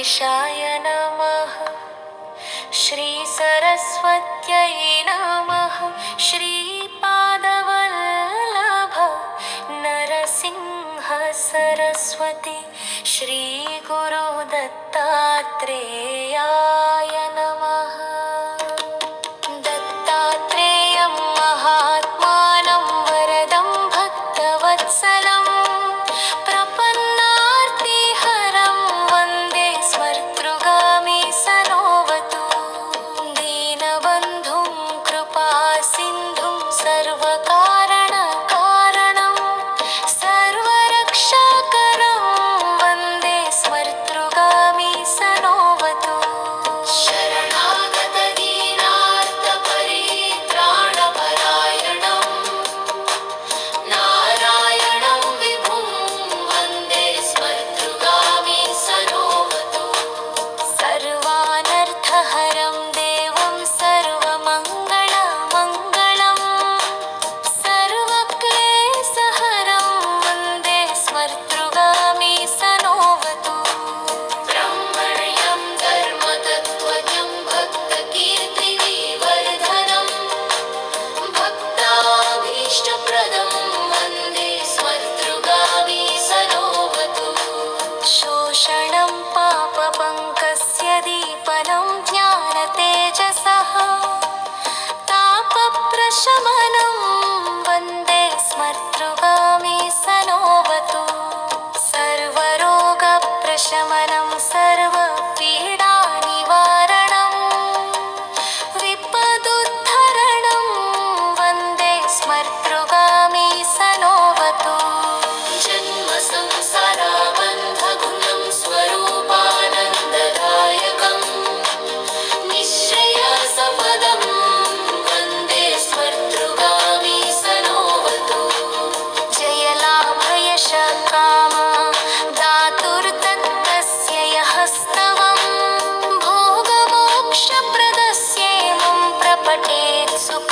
गणेशाय नमः। श्रीसरस्वत्यै नमः। श्रीपादवल्लभ नरसिंह सरस्वती। श्रीगुरुदत्तात्रेयाय नमः। दत्तात्रेयं महात्मानं वरदं भक्तवत्सलं प्रपन्नार्तिहरं वन्दे स्मर्तृगामी सनोवतु। दीनबन्धुं कृपासिन्धुं सर्वकारणकारणं सर्वरक्षाकरं वन्दे स्मर्तृगामी सनोवतु। शरणागतदीनार्तपरित्राणपरायणं नारायणं विभुं वन्दे स्मर्तृगामी सनोवतु। सर्वानर्थहरं देवं सर्वमङ्गलमङ्गलं सर्वक्लेशहरं वन्दे स्मर्तृगामी सनोवतु। ब्रह्मण्यं धर्मतत्त्वज्ञं भक्तकीर्तिविवर्धनं भक्ताभीष्टप्रदं वन्दे स्मर्तृगामी सनोवतु। शोषणं पापपङ्कस्य दीपनं ज्ञानतेजसः तापप्रशमनं वन्दे स्मर्तृगामी सनोवतु। सर्वरोगप्रशमनं सर्वपीडानिवारणं विपदुद्धरणं वन्दे स्मर्तृगामी सनोवतु। जन्मसंसाराबन्धघुनं स्वरूपानन्ददायकं निःश्रेयसपदं वन्दे स्मर्तृगामी सनोवतु। जयलाभयशकाम दातुर्दत्तस्य यः स्तवं भोगमोक्षप्रदस्येमं प्रपठेत् सुख